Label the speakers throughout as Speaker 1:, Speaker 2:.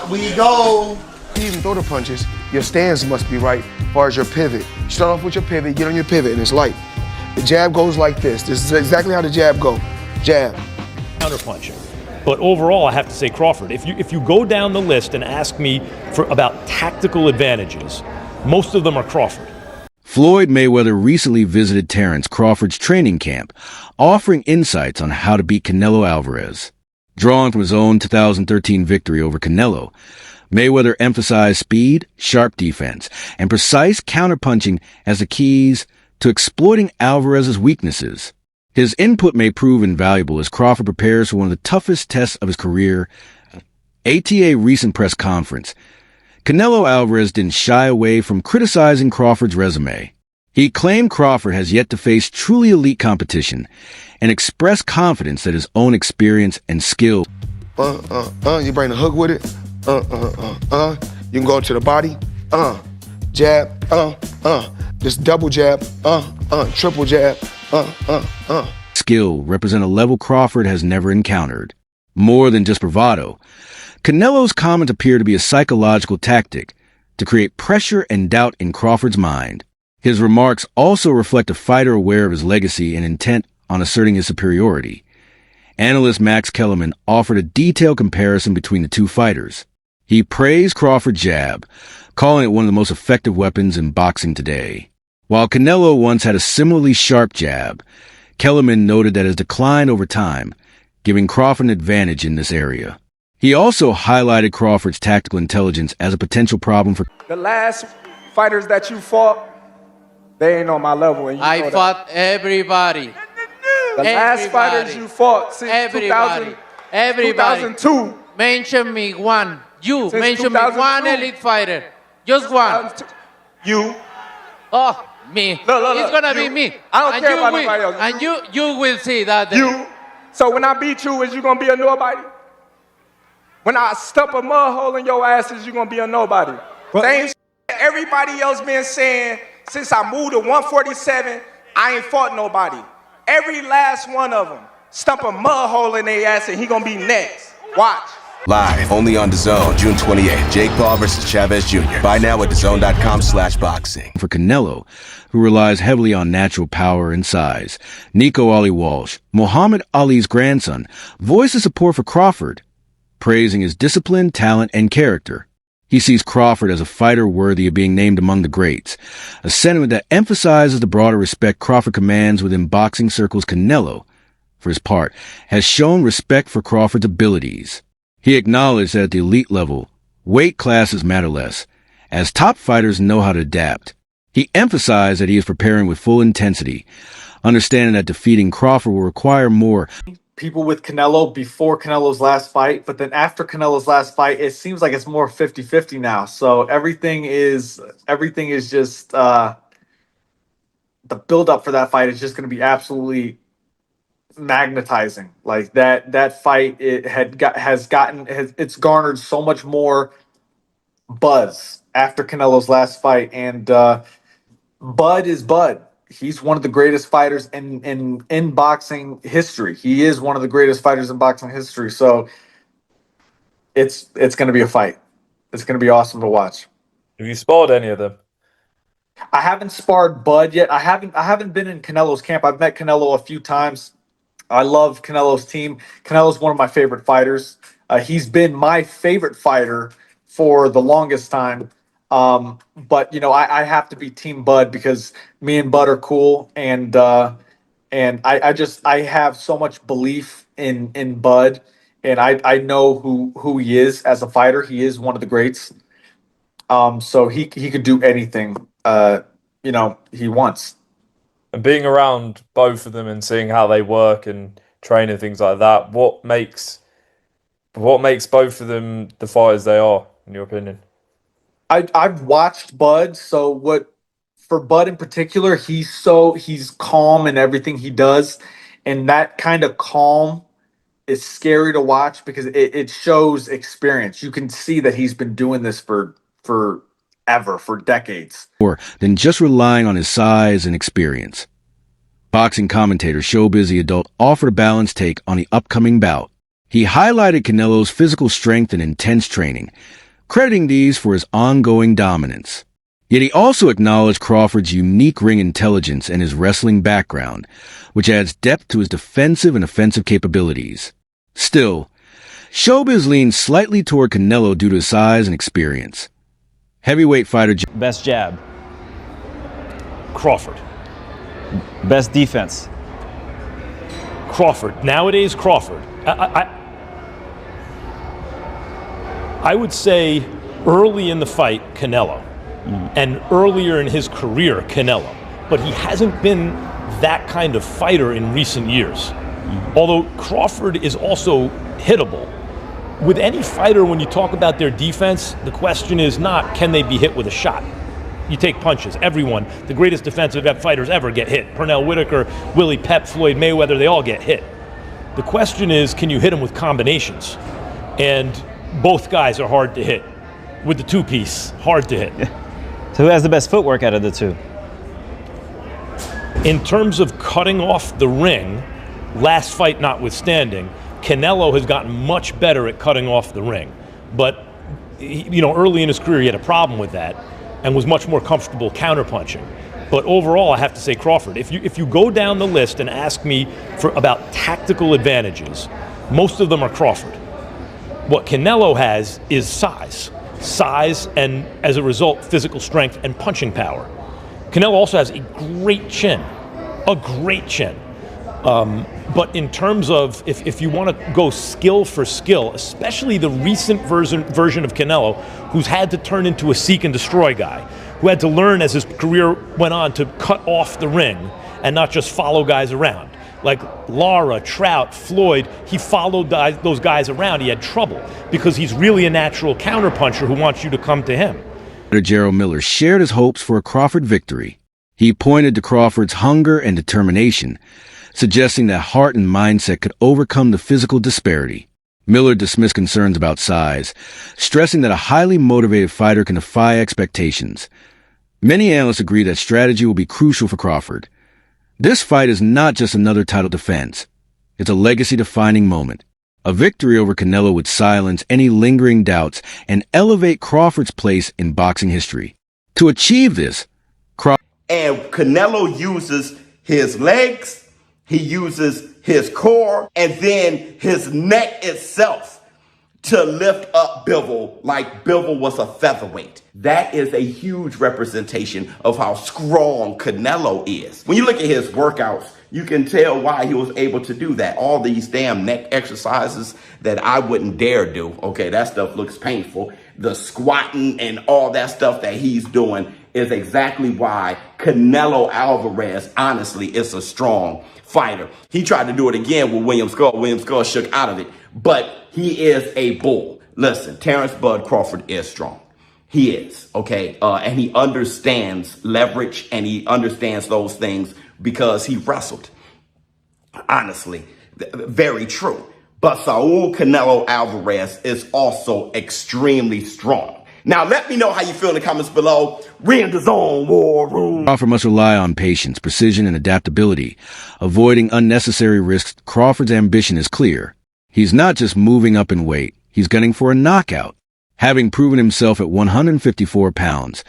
Speaker 1: we go. You even throw the punches, your stance must be right as far as your pivot. You start off with your pivot, get on your pivot, and it's light. The jab goes like this. This is exactly how the jab go. Jab.
Speaker 2: Counterpunching. But overall, I have to say Crawford. If you go down the list and ask me about tactical advantages, most of them are Crawford.
Speaker 3: Floyd Mayweather recently visited Terence Crawford's training camp, offering insights on how to beat Canelo Alvarez. Drawing from his own 2013 victory over Canelo, Mayweather emphasized speed, sharp defense, and precise counterpunching as the keys to exploiting Alvarez's weaknesses. His input may prove invaluable as Crawford prepares for one of the toughest tests of his career. ATA recent press conference. Canelo Alvarez didn't shy away from criticizing Crawford's resume. He claimed Crawford has yet to face truly elite competition and expressed confidence that his own experience and skill.
Speaker 1: You bring the hook with it. You can go to the body. Jab. Just double jab. Triple jab.
Speaker 3: Skill represent a level Crawford has never encountered. More than just bravado, Canelo's comments appear to be a psychological tactic to create pressure and doubt in Crawford's mind. His remarks also reflect a fighter aware of his legacy and intent on asserting his superiority. Analyst Max Kellerman offered a detailed comparison between the two fighters. He praised Crawford's jab, calling it one of the most effective weapons in boxing today. While Canelo once had a similarly sharp jab, Kellerman noted that it has declined over time, giving Crawford an advantage in this area. He also highlighted Crawford's tactical intelligence as a potential problem for
Speaker 4: the last fighters that you fought. They ain't on my level. And
Speaker 5: I fought everybody.
Speaker 4: The last fighters you fought since 2002.
Speaker 5: Mention me one. You mention me one elite fighter. Just one.
Speaker 4: You.
Speaker 5: Oh, me.
Speaker 4: Look,
Speaker 5: it's gonna be me.
Speaker 4: I don't care about nobody else.
Speaker 5: And you will see that.
Speaker 4: You. So when I beat you, is you gonna be a nobody? When I stump a mud hole in your ass, is you gonna be a nobody? Same everybody else been saying since I moved to 147, I ain't fought nobody. Every last one of them stump a mud hole in their ass and he gonna be next. Watch.
Speaker 6: Live, only on DAZN, June 28th. Jake Paul versus Chavez Jr. Buy now at DAZN.com/boxing.
Speaker 3: For Canelo, who relies heavily on natural power and size, Nico Ali Walsh, Muhammad Ali's grandson, voices support for Crawford, praising his discipline, talent, and character. He sees Crawford as a fighter worthy of being named among the greats, a sentiment that emphasizes the broader respect Crawford commands within boxing circles. Canelo, for his part, has shown respect for Crawford's abilities. He acknowledged that at the elite level, weight classes matter less, as top fighters know how to adapt. He emphasized that he is preparing with full intensity, understanding that defeating Crawford will require more.
Speaker 7: People with Canelo before Canelo's last fight, but then after Canelo's last fight, it seems like it's more 50-50 now. So everything is just the build-up for that fight is just going to be absolutely magnetizing. Like that fight, it's garnered so much more buzz after Canelo's last fight, and Bud is Bud. He's one of the greatest fighters in boxing history. He is one of the greatest fighters in boxing history. So it's going to be a fight. It's going to be awesome to watch.
Speaker 8: Have you sparred any of them?
Speaker 7: I haven't sparred Bud yet. I haven't been in Canelo's camp. I've met Canelo a few times. I love Canelo's team. Canelo's one of my favorite fighters. He's been my favorite fighter for the longest time. But I have to be Team Bud because me and Bud are cool, and I have so much belief in Bud, and I know who he is as a fighter. He is one of the greats. So he could do anything he wants.
Speaker 8: And being around both of them and seeing how they work and train and things like that, what makes both of them the fighters they are, in your opinion?
Speaker 7: I've watched Bud, so for Bud in particular, he's calm in everything he does, and that kind of calm is scary to watch because it shows experience. You can see that he's been doing this for decades.
Speaker 3: More than just relying on his size and experience. Boxing commentator Showbiz the Adult offered a balanced take on the upcoming bout. He highlighted Canelo's physical strength and intense training, crediting these for his ongoing dominance. Yet he also acknowledged Crawford's unique ring intelligence and his wrestling background, which adds depth to his defensive and offensive capabilities. Still, showbiz leans slightly toward Canelo due to his size and experience. Heavyweight fighter
Speaker 9: Best jab.
Speaker 2: Crawford.
Speaker 9: Best defense.
Speaker 2: Crawford. Nowadays, Crawford. I would say early in the fight, Canelo. And earlier in his career, Canelo. But he hasn't been that kind of fighter in recent years. Although Crawford is also hittable. With any fighter, when you talk about their defense, the question is not, can they be hit with a shot? You take punches. Everyone, the greatest defensive fighters ever get hit. Pernell Whitaker, Willie Pep, Floyd Mayweather, they all get hit. The question is, can you hit them with combinations? And both guys are hard to hit. With the two-piece, hard to hit.
Speaker 9: So who has the best footwork out of the two?
Speaker 2: In terms of cutting off the ring, last fight notwithstanding, Canelo has gotten much better at cutting off the ring. But, early in his career, he had a problem with that and was much more comfortable counterpunching. But overall, I have to say Crawford. If you go down the list and ask me about tactical advantages, most of them are Crawford. What Canelo has is size, and as a result, physical strength and punching power. Canelo also has a great chin. But in terms of, if you want to go skill for skill, especially the recent version of Canelo, who's had to turn into a seek and destroy guy, who had to learn as his career went on to cut off the ring and not just follow guys around. Like Lara, Trout, Floyd, he followed those guys around. He had trouble because he's really a natural counterpuncher who wants you to come to him.
Speaker 3: Gerald Miller shared his hopes for a Crawford victory. He pointed to Crawford's hunger and determination, suggesting that heart and mindset could overcome the physical disparity. Miller dismissed concerns about size, stressing that a highly motivated fighter can defy expectations. Many analysts agree that strategy will be crucial for Crawford. This fight is not just another title defense. It's a legacy-defining moment. A victory over Canelo would silence any lingering doubts and elevate Crawford's place in boxing history. To achieve this,
Speaker 10: And Canelo uses his legs, he uses his core, and then his neck itself to lift up Bivol like Bivol was a featherweight. That is a huge representation of how strong Canelo is. When you look at his workouts, you can tell why he was able to do that. All these damn neck exercises that I wouldn't dare do. Okay, that stuff looks painful. The squatting and all that stuff that he's doing is exactly why Canelo Alvarez, honestly, is a strong fighter. He tried to do it again with William Skull. William Skull shook out of it, but he is a bull. Listen, Terence Bud Crawford is strong. He is, okay? And he understands leverage and he understands those things because he wrestled. Honestly, very true. But Saul Canelo Alvarez is also extremely strong. Now, let me know how you feel in the comments below. We in the zone, war room.
Speaker 3: Crawford must rely on patience, precision, and adaptability. Avoiding unnecessary risks, Crawford's ambition is clear. He's not just moving up in weight, he's gunning for a knockout. Having proven himself at 154 pounds,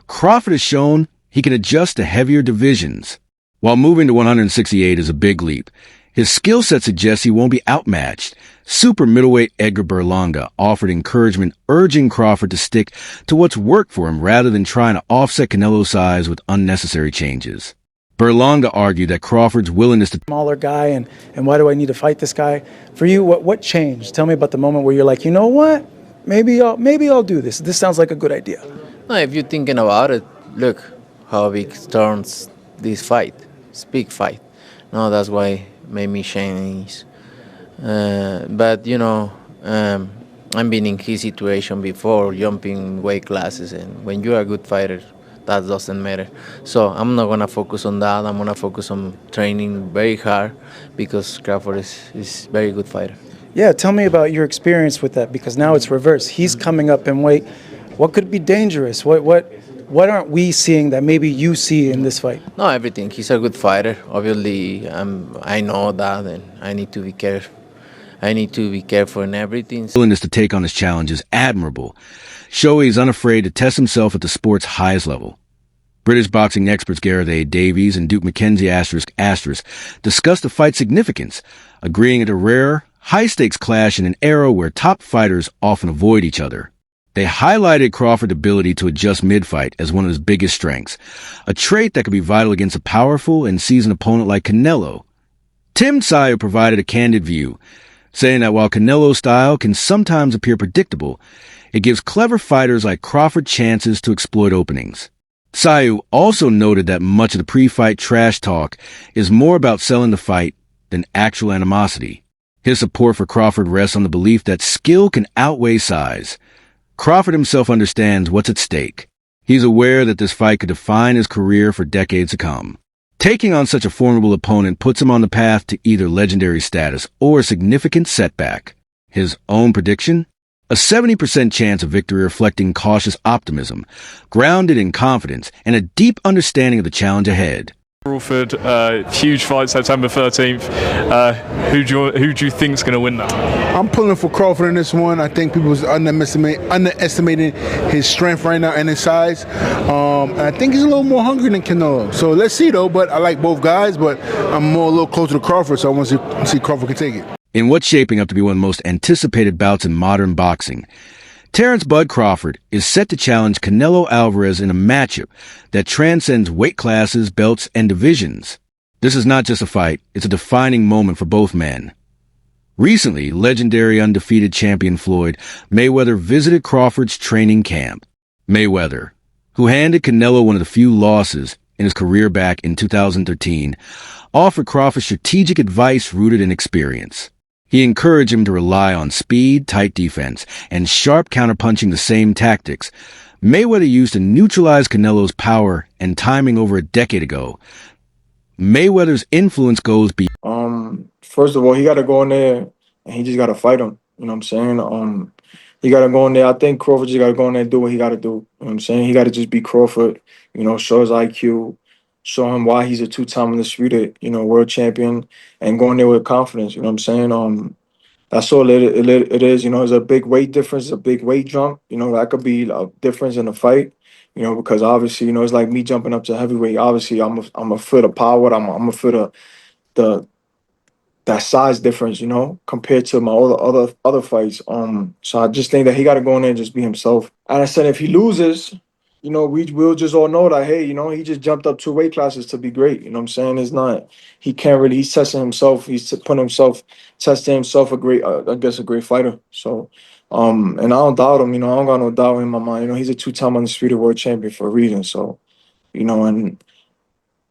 Speaker 3: Crawford has shown he can adjust to heavier divisions. While moving to 168 is a big leap, his skill set suggests he won't be outmatched. Super middleweight Edgar Berlanga offered encouragement, urging Crawford to stick to what's worked for him rather than trying to offset Canelo's size with unnecessary changes. Berlanga argued that Crawford's willingness to
Speaker 11: smaller guy and why do I need to fight this guy? For you, what changed? Tell me about the moment where you're like, you know what? Maybe I'll do this. This sounds like a good idea.
Speaker 5: No, if you're thinking about it, look how big turns this fight. It's a big fight. No, that's why made me change. But I've been in his situation before, jumping weight classes, and when you're a good fighter, that doesn't matter. So I'm not gonna focus on that. I'm gonna focus on training very hard because Crawford is very good fighter.
Speaker 11: Yeah, tell me about your experience with that, because now it's reverse. He's coming up in weight. What could be dangerous? What aren't we seeing that maybe you see in this fight?
Speaker 5: No, everything. He's a good fighter. Obviously, I know that, and I need to be careful. I need to be careful in everything.
Speaker 3: Willingness to take on his challenge is admirable, showing he's unafraid to test himself at the sport's highest level. British boxing experts Gareth A. Davies and Duke McKenzie discussed the fight's significance, agreeing it a rare, high-stakes clash in an era where top fighters often avoid each other. They highlighted Crawford's ability to adjust mid-fight as one of his biggest strengths, a trait that could be vital against a powerful and seasoned opponent like Canelo. Tim Tszyu provided a candid view, saying that while Canelo's style can sometimes appear predictable, it gives clever fighters like Crawford chances to exploit openings. Tszyu also noted that much of the pre-fight trash talk is more about selling the fight than actual animosity. His support for Crawford rests on the belief that skill can outweigh size. Crawford himself understands what's at stake. He's aware that this fight could define his career for decades to come. Taking on such a formidable opponent puts him on the path to either legendary status or a significant setback. His own prediction? A 70% chance of victory reflecting cautious optimism, grounded in confidence, and a deep understanding of the challenge ahead.
Speaker 12: Crawford, huge fight September 13th. Who do you think's going to win that?
Speaker 13: I'm pulling for Crawford in this one. I think people was underestimating his strength right now and his size. And I think he's a little more hungry than Canelo. So let's see though. But I like both guys, but I'm more a little closer to Crawford, so I want to see Crawford can take it.
Speaker 3: In what's shaping up to be one of the most anticipated bouts in modern boxing, Terence "Bud" Crawford is set to challenge Canelo Alvarez in a matchup that transcends weight classes, belts, and divisions. This is not just a fight, it's a defining moment for both men. Recently, legendary undefeated champion Floyd Mayweather visited Crawford's training camp. Mayweather, who handed Canelo one of the few losses in his career back in 2013, offered Crawford strategic advice rooted in experience. He encouraged him to rely on speed, tight defense, and sharp counterpunching, the same tactics Mayweather used to neutralize Canelo's power and timing over a decade ago. Mayweather's influence goes beyond.
Speaker 14: First of all, he got to go in there and he just got to fight him. You know what I'm saying? He got to go in there. I think Crawford just got to go in there and do what he got to do. You know what I'm saying? He got to just be Crawford, show his IQ, show him why he's a two-time undisputed, world champion, and go in there with confidence. You know what I'm saying? That's all it is. It's a big weight difference, a big weight jump. That could be a difference in the fight. Because obviously, it's like me jumping up to heavyweight. Obviously, I'm a foot of power. I'm a foot of that size difference. Compared to my other fights. So I just think that he got to go in there and just be himself. And I said, if he loses, we'll just all know that, hey, he just jumped up 2 weight classes to be great. You know what I'm saying? It's not, he can't really, he's testing himself. Testing himself a great fighter. So, and I don't doubt him, I don't got no doubt in my mind. He's a 2-time undisputed world champion for a reason. So, and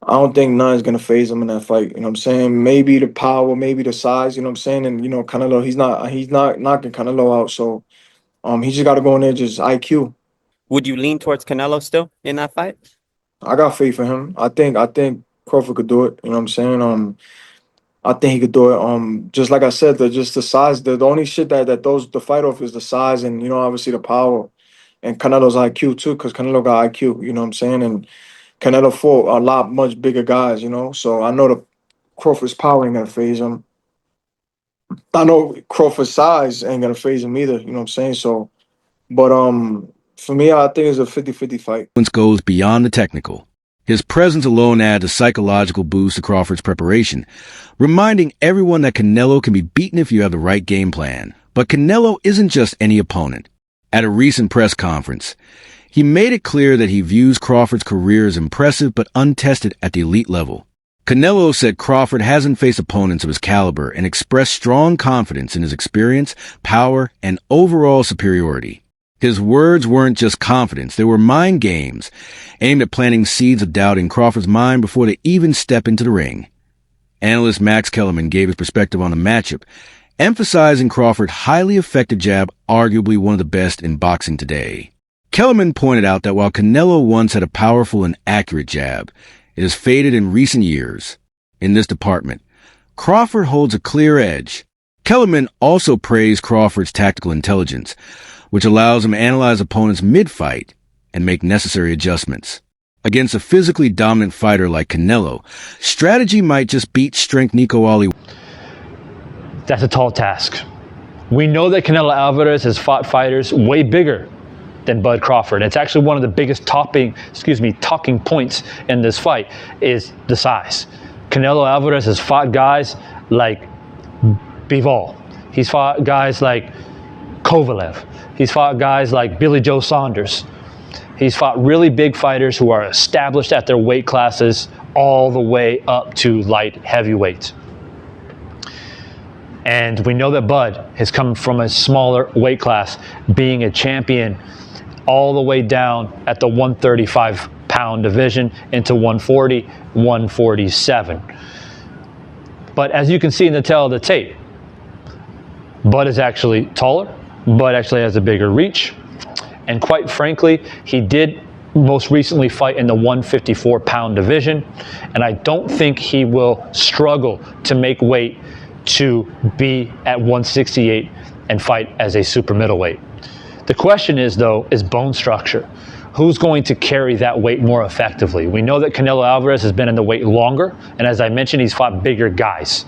Speaker 14: I don't think none's going to phase him in that fight. You know what I'm saying? Maybe the power, maybe the size, you know what I'm saying? And, Canelo, he's not knocking Canelo out. So, he just got to go in there, just IQ.
Speaker 15: Would you lean towards Canelo still in that fight?
Speaker 14: I got faith in him. I think Crawford could do it. You know what I'm saying? I think he could do it. Just like I said, just the size. The only shit that throws the fight off is the size and obviously the power, and Canelo's IQ too, because Canelo got IQ. You know what I'm saying? And Canelo fought a lot much bigger guys. So I know the Crawford's power ain't gonna phase him. I know Crawford's size ain't gonna phase him either. You know what I'm saying? So, but for me, I think it's a 50-50 fight.
Speaker 3: Goes beyond the technical. His presence alone adds a psychological boost to Crawford's preparation, reminding everyone that Canelo can be beaten if you have the right game plan. But Canelo isn't just any opponent. At a recent press conference, he made it clear that he views Crawford's career as impressive but untested at the elite level. Canelo said Crawford hasn't faced opponents of his caliber and expressed strong confidence in his experience, power, and overall superiority. His words weren't just confidence, they were mind games, aimed at planting seeds of doubt in Crawford's mind before they even step into the ring. Analyst Max Kellerman gave his perspective on the matchup, emphasizing Crawford's highly effective jab, arguably one of the best in boxing today. Kellerman pointed out that while Canelo once had a powerful and accurate jab, it has faded in recent years. In this department, Crawford holds a clear edge. Kellerman also praised Crawford's tactical intelligence, which allows him to analyze opponents mid-fight and make necessary adjustments. Against a physically dominant fighter like Canelo, strategy might just beat strength Nico Ali.
Speaker 16: That's a tall task. We know that Canelo Alvarez has fought fighters way bigger than Bud Crawford. It's actually one of the biggest talking points in this fight is the size. Canelo Alvarez has fought guys like Bivol. He's fought guys like Kovalev. He's fought guys like Billy Joe Saunders. He's fought really big fighters who are established at their weight classes all the way up to light heavyweight. And we know that Bud has come from a smaller weight class, being a champion all the way down at the 135-pound division into 140, 147. But as you can see in the tail of the tape, Bud is actually taller. Bud actually has a bigger reach. And quite frankly, he did most recently fight in the 154-pound division. And I don't think he will struggle to make weight to be at 168 and fight as a super middleweight. The question is, though, is bone structure. Who's going to carry that weight more effectively? We know that Canelo Alvarez has been in the weight longer, and as I mentioned, he's fought bigger guys.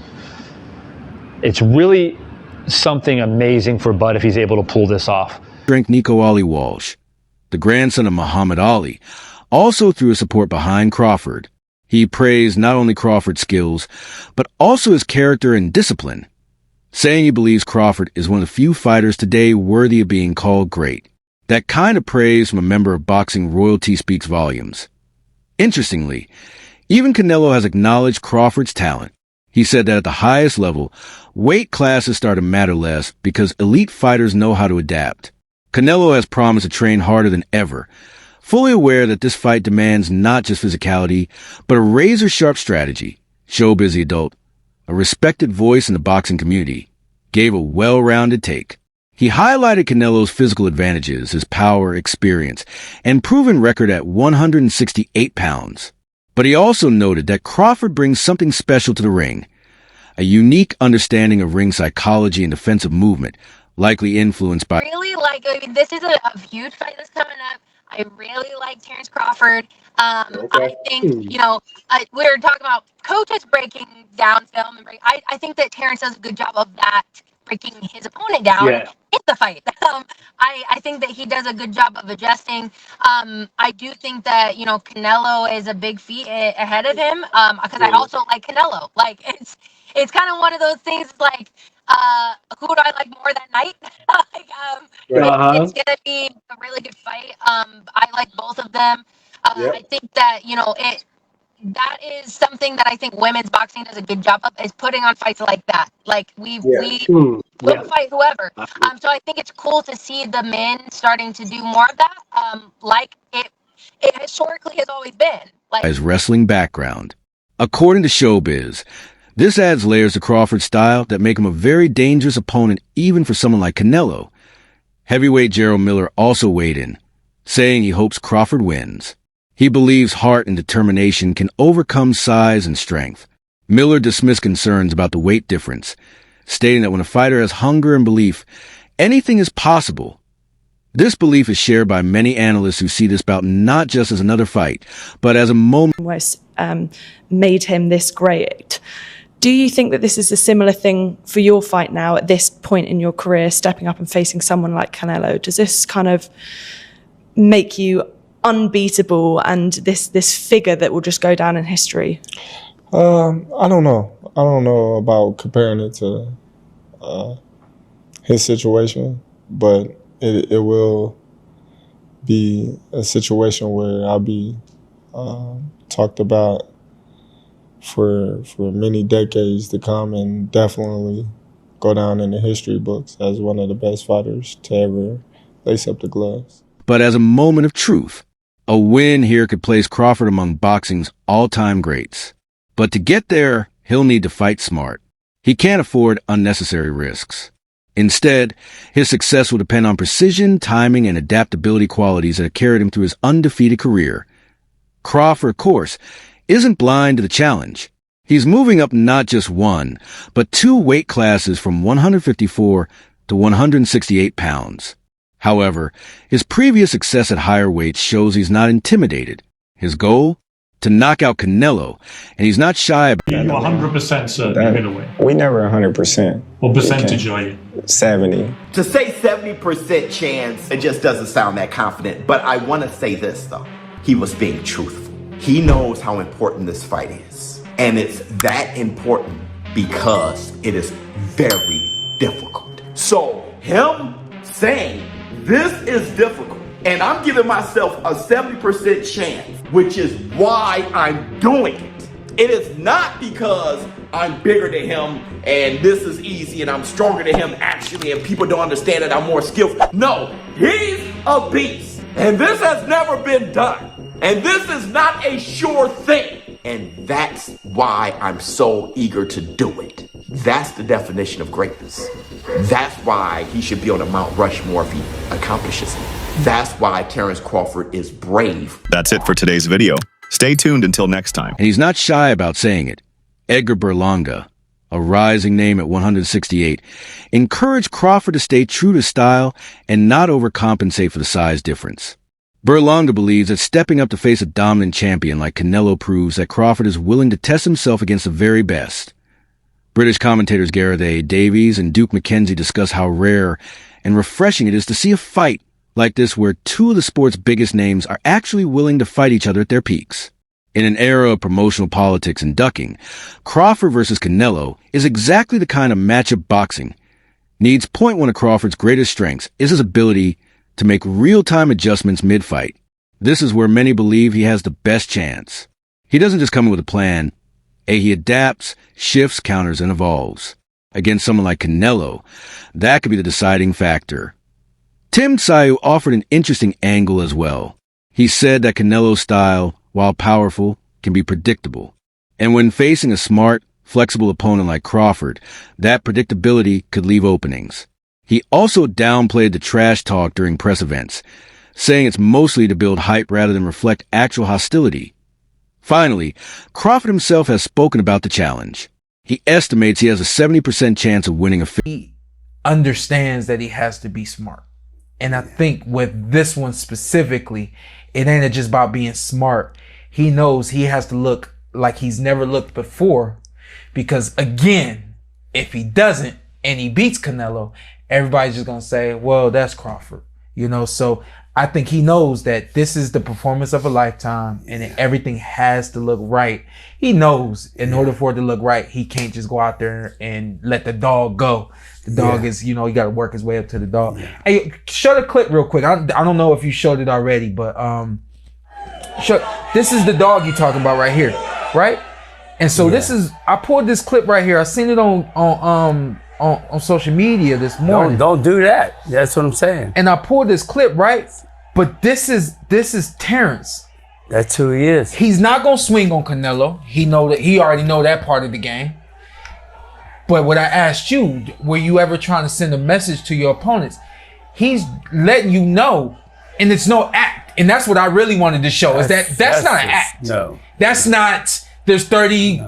Speaker 16: It's really something amazing for Bud if he's able to pull this off.
Speaker 3: Strength Nico Ali Walsh, the grandson of Muhammad Ali, also threw his support behind Crawford. He praised not only Crawford's skills, but also his character and discipline, saying he believes Crawford is one of the few fighters today worthy of being called great. That kind of praise from a member of boxing royalty speaks volumes. Interestingly, even Canelo has acknowledged Crawford's talent. He said that at the highest level, weight classes start to matter less because elite fighters know how to adapt. Canelo has promised to train harder than ever, fully aware that this fight demands not just physicality, but a razor-sharp strategy. Showbiz the adult, a respected voice in the boxing community, gave a well-rounded take. He highlighted Canelo's physical advantages, his power, experience, and proven record at 168 pounds. But he also noted that Crawford brings something special to the ring, a unique understanding of ring psychology and defensive movement, likely influenced by...
Speaker 17: This is a huge fight that's coming up. I really like Terence Crawford. I think, we were talking about coaches breaking down film. And I think that Terence does a good job of that, breaking his opponent down in the fight. I think that he does a good job of adjusting. I do think that, Canelo is a big feat ahead of him because I also like Canelo. It's kind of one of those things who do I like more that night? It's going to be a really good fight. I like both of them. I think that, that is something that I think women's boxing does a good job of, is putting on fights like that. We'll fight whoever. So I think it's cool to see the men starting to do more of that, like it historically has always been.
Speaker 3: His wrestling background. According to Showbiz, this adds layers to Crawford's style that make him a very dangerous opponent even for someone like Canelo. Heavyweight Gerald Miller also weighed in, saying he hopes Crawford wins. He believes heart and determination can overcome size and strength. Miller dismissed concerns about the weight difference, stating that when a fighter has hunger and belief, anything is possible. This belief is shared by many analysts who see this bout not just as another fight, but as a moment
Speaker 18: made him this great. Do you think that this is a similar thing for your fight now at this point in your career, stepping up and facing someone like Canelo? Does this kind of make you unbeatable and this figure that will just go down in history?
Speaker 14: I don't know. I don't know about comparing it to his situation, but it will be a situation where I'll be talked about for many decades to come, and definitely go down in the history books as one of the best fighters to ever lace up the gloves.
Speaker 3: But as a moment of truth, a win here could place Crawford among boxing's all-time greats. But to get there, he'll need to fight smart. He can't afford unnecessary risks. Instead, his success will depend on precision, timing, and adaptability qualities that have carried him through his undefeated career. Crawford, of course, isn't blind to the challenge. He's moving up not just one, but two weight classes from 154 to 168 pounds. However, his previous success at higher weights shows he's not intimidated. His goal? to knock out Canelo, and he's not shy about
Speaker 19: You're 100% certain you're going to win.
Speaker 20: We never 100%.
Speaker 19: What percentage are you?
Speaker 20: 70.
Speaker 10: To say 70% chance, it just doesn't sound that confident. But I want to say this, though. He was being truthful. He knows how important this fight is. And it's that important because it is very difficult. So him saying this is difficult, and I'm giving myself a 70% chance, which is why I'm doing it. It is not because I'm bigger than him and this is easy and I'm stronger than him actually and people don't understand that I'm more skillful. No, he's a beast. And this has never been done. And this is not a sure thing. And that's why I'm so eager to do it. That's the definition of greatness. That's why he should be on a Mount Rushmore if he accomplishes it. That's why Terence Crawford is brave.
Speaker 21: That's it for today's video. Stay tuned until next time.
Speaker 3: And he's not shy about saying it. Edgar Berlanga, a rising name at 168, encouraged Crawford to stay true to style and not overcompensate for the size difference. Berlanga believes that stepping up to face a dominant champion like Canelo proves that Crawford is willing to test himself against the very best. British commentators Gareth A. Davies and Duke McKenzie discuss how rare and refreshing it is to see a fight like this where two of the sport's biggest names are actually willing to fight each other at their peaks. In an era of promotional politics and ducking, Crawford versus Canelo is exactly the kind of matchup boxing needs. One of Crawford's greatest strengths is his ability to make real-time adjustments mid-fight. This is where many believe he has the best chance. He doesn't just come in with a plan. He adapts, shifts, counters, and evolves. Against someone like Canelo, that could be the deciding factor. Tim Tszyu offered an interesting angle as well. He said that Canelo's style, while powerful, can be predictable. And when facing a smart, flexible opponent like Crawford, that predictability could leave openings. He also downplayed the trash talk during press events, saying it's mostly to build hype rather than reflect actual hostility. Finally, Crawford himself has spoken about the challenge. He estimates he has a 70% chance of winning a fight.
Speaker 22: He understands that he has to be smart. And I think with this one specifically, it ain't just about being smart. He knows he has to look like he's never looked before. Because again, if he doesn't and he beats Canelo, everybody's just going to say, well, that's Crawford. You know, so I think he knows that this is the performance of a lifetime and everything has to look right. He knows in order for it to look right, he can't just go out there and let the dog go. The dog is, you know, he got to work his way up to the dog. Hey, show the clip real quick. I don't know if you showed it already, but this is the dog you're talking about right here, right? And so this is, I pulled this clip right here. I seen it on social media this morning.
Speaker 23: Don't do that. That's what I'm saying.
Speaker 22: And I pulled this clip, right? But this is Terence.
Speaker 23: That's who he is.
Speaker 22: He's not gonna swing on Canelo. He already know that part of the game. But what I asked you, were you ever trying to send a message to your opponents? He's letting you know, and it's no act. And that's what I really wanted to show. That's not an act.
Speaker 23: No.
Speaker 22: That's not. There's 30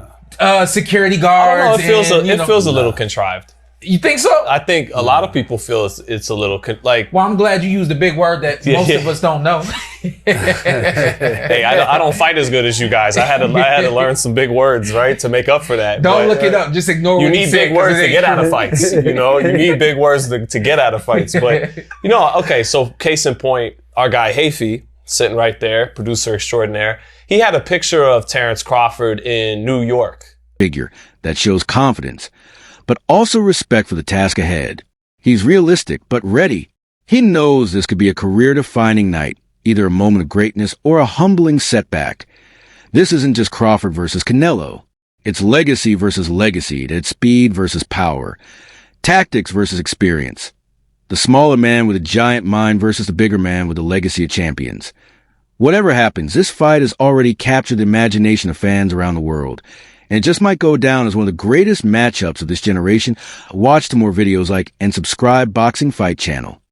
Speaker 22: security guards.
Speaker 8: I don't know, it feels a little contrived.
Speaker 22: You think so?
Speaker 8: I think a lot of people feel it's a little like.
Speaker 22: Well, I'm glad you used a big word that most of us don't know.
Speaker 8: Hey, I don't fight as good as you guys. I had to learn some big words, right, to make up for that.
Speaker 22: Don't look it up. Just ignore what he said.
Speaker 8: You need big words to get out of fights. You know, you need big words to get out of fights. But you know, okay. So case in point, our guy Hafey, sitting right there, producer extraordinaire. He had a picture of Terence Crawford in New York.
Speaker 3: Figure that shows confidence, but also respect for the task ahead. He's realistic, but ready. He knows this could be a career-defining night, either a moment of greatness or a humbling setback. This isn't just Crawford versus Canelo. It's legacy versus legacy. It's speed versus power. Tactics versus experience. The smaller man with a giant mind versus the bigger man with a legacy of champions. Whatever happens, this fight has already captured the imagination of fans around the world. And it just might go down as one of the greatest matchups of this generation. Watch some more videos like and subscribe Boxing Fight channel.